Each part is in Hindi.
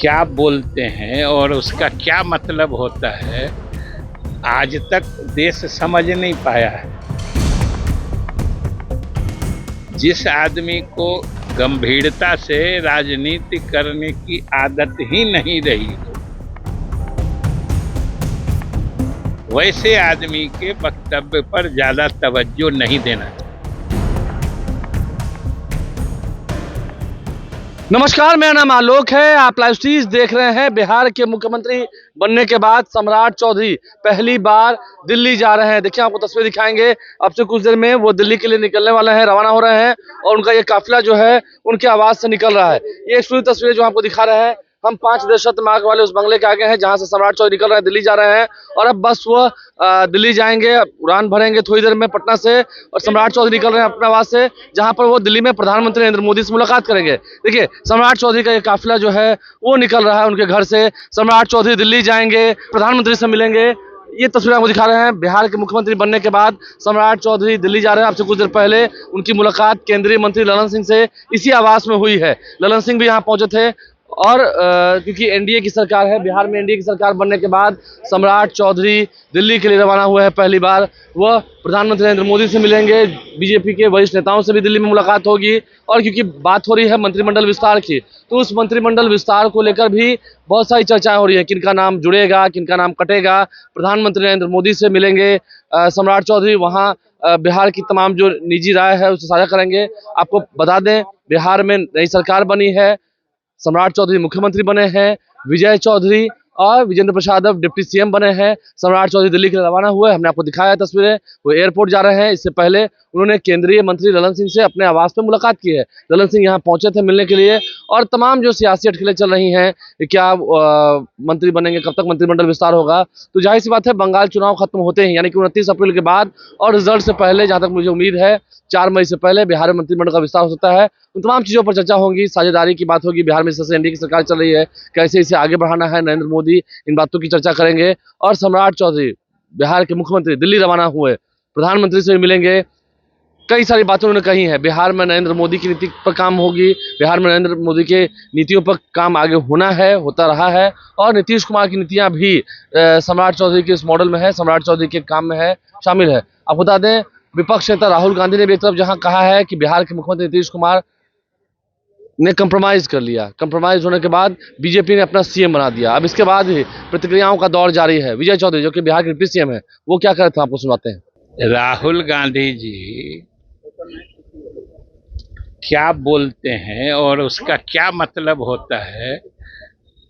क्या बोलते हैं और उसका क्या मतलब होता है, आज तक देश समझ नहीं पाया है। जिस आदमी को गंभीरता से राजनीति करने की आदत ही नहीं रही, वैसे आदमी के वक्तव्य पर ज्यादा तवज्जो नहीं देना चाहिए। नमस्कार, मेरा नाम आलोक है। आप लाइव स्ट्रीज देख रहे हैं। बिहार के मुख्यमंत्री बनने के बाद सम्राट चौधरी पहली बार दिल्ली जा रहे हैं। देखिए, आपको तस्वीर दिखाएंगे। अब से कुछ देर में वो दिल्ली के लिए निकलने वाले हैं, रवाना हो रहे हैं और उनका ये काफिला जो है उनके आवाज से निकल रहा है। ये एक्सक्लूसिव तस्वीरें जो आपको दिखा रहे हैं, हम 5 दशक मार्ग वाले उस बंगले के आगे हैं जहां से सम्राट चौधरी निकल रहे हैं, दिल्ली जा रहे हैं। और अब बस वो दिल्ली जाएंगे, उड़ान भरेंगे थोड़ी देर में पटना से, और सम्राट चौधरी निकल रहे हैं अपने आवास से, जहां पर वो दिल्ली में प्रधानमंत्री नरेंद्र मोदी से मुलाकात करेंगे। देखिए, सम्राट चौधरी का ये काफिला जो है वो निकल रहा है उनके घर से। सम्राट चौधरी दिल्ली जाएंगे, प्रधानमंत्री से मिलेंगे। ये तस्वीर आपको दिखा रहे हैं। बिहार के मुख्यमंत्री बनने के बाद सम्राट चौधरी दिल्ली जा रहे हैं। आपसे कुछ देर पहले उनकी मुलाकात केंद्रीय मंत्री ललन सिंह से इसी आवास में हुई है। ललन सिंह भी यहाँ पहुंचे थे। और क्योंकि एनडीए की सरकार है, बिहार में एनडीए की सरकार बनने के बाद सम्राट चौधरी दिल्ली के लिए रवाना हुए हैं। पहली बार वह प्रधानमंत्री नरेंद्र मोदी से मिलेंगे, बीजेपी के वरिष्ठ नेताओं से भी दिल्ली में मुलाकात होगी। और क्योंकि बात हो रही है मंत्रिमंडल विस्तार की, तो उस मंत्रिमंडल विस्तार को लेकर भी बहुत सारी चर्चाएं हो रही है। किनका नाम जुड़ेगा, किनका नाम कटेगा। प्रधानमंत्री नरेंद्र मोदी से मिलेंगे सम्राट चौधरी, वहाँ बिहार की तमाम जो निजी राय है उसे साझा करेंगे। आपको बता दें, बिहार में नई सरकार बनी है, सम्राट चौधरी मुख्यमंत्री बने हैं, विजय चौधरी और विजेंद्र प्रसाद अब डिप्टी सीएम बने हैं। सम्राट चौधरी दिल्ली के लिए रवाना हुए, हमने आपको दिखाया तस्वीरें। वो एयरपोर्ट जा रहे हैं। इससे पहले उन्होंने केंद्रीय मंत्री ललन सिंह से अपने आवास पर मुलाकात की है। ललन सिंह यहाँ पहुंचे थे मिलने के लिए। और तमाम जो सियासी अटकलें चल रही हैं, क्या मंत्री बनेंगे, कब तक मंत्रिमंडल विस्तार होगा, तो जाहिर सी बात है बंगाल चुनाव खत्म होते हैं, यानी कि 29 अप्रैल के बाद और रिजल्ट से पहले, जहाँ तक मुझे उम्मीद है 4 मई से पहले बिहार में मंत्रिमंडल का विस्तार हो सकता है। उन तमाम चीज़ों पर चर्चा होगी, साझेदारी की बात होगी। बिहार में सबसे एनडीए की सरकार चल रही है, कैसे इसे आगे बढ़ाना है नरेंद्र मोदी, इन बातों की चर्चा करेंगे। और सम्राट चौधरी बिहार के मुख्यमंत्री दिल्ली रवाना हुए, प्रधानमंत्री से भी मिलेंगे। कई सारी बातें उन्होंने कही हैं। बिहार में नरेंद्र मोदी की नीति पर काम होगी, बिहार में नरेंद्र मोदी के नीतियों पर काम आगे होना है, होता रहा है। और नीतीश कुमार की नीतियां भी सम्राट चौधरी के इस मॉडल में है, सम्राट चौधरी के काम में है, शामिल है। आपको बता दें, विपक्ष नेता राहुल गांधी ने भी एक तरफ जहां कहा है कि बिहार के मुख्यमंत्री नीतीश कुमार ने कंप्रोमाइज कर लिया, कंप्रोमाइज होने के बाद बीजेपी ने अपना सीएम बना दिया। अब इसके बाद ही प्रतिक्रियाओं का दौर जारी है। विजय चौधरी जो कि बिहार के डिप्टी सीएम है, वो क्या कर रहे थे आपको सुनाते हैं। राहुल गांधी जी क्या बोलते हैं और उसका क्या मतलब होता है,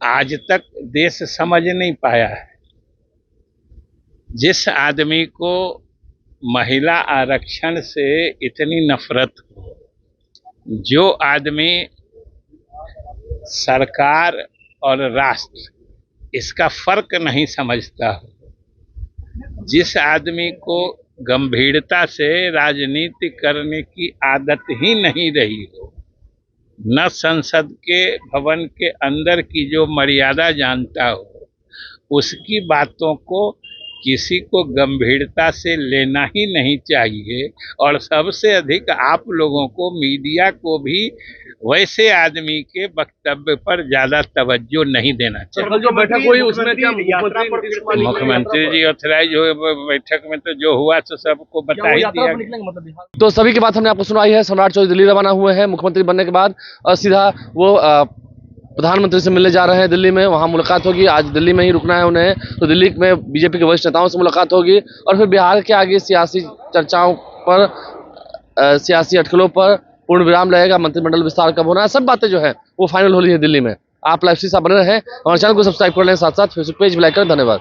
आज तक देश समझ नहीं पाया है। जिस आदमी को महिला आरक्षण से इतनी नफरत हो, जो आदमी सरकार और राष्ट्र इसका फर्क नहीं समझता हो, जिस आदमी को गंभीरता से राजनीति करने की आदत ही नहीं रही हो, न संसद के भवन के अंदर की जो मर्यादा जानता हो, उसकी बातों को किसी को गंभीरता से लेना ही नहीं चाहिए। और सबसे अधिक आप लोगों को, मीडिया को भी वैसे आदमी के वक्तव्य पर ज्यादा तवज्जो नहीं देना चाहिए। जो बैठक हुई उसमें क्या मुख्यमंत्री जी ऑथराइज हुए बैठक में, तो जो हुआ तो सबको बता ही दिया। तो सभी की बात हमने आपको सुनाई है। सम्राट चौधरी दिल्ली रवाना हुए हैं मुख्यमंत्री बनने के बाद, और सीधा वो प्रधानमंत्री से मिलने जा रहे हैं दिल्ली में, वहाँ मुलाकात होगी। आज दिल्ली में ही रुकना है उन्हें, तो दिल्ली में बीजेपी के वरिष्ठ नेताओं से मुलाकात होगी। और फिर बिहार के आगे सियासी चर्चाओं पर, सियासी अटकलों पर पूर्ण विराम लगेगा। मंत्रिमंडल विस्तार कब होना है, सब बातें जो है वो फाइनल हो रही है दिल्ली में। आप लाइव से बने रहें, हमारे चैनल को सब्सक्राइब कर लें, साथ साथ फेसबुक पेज भी लाइक करें। धन्यवाद।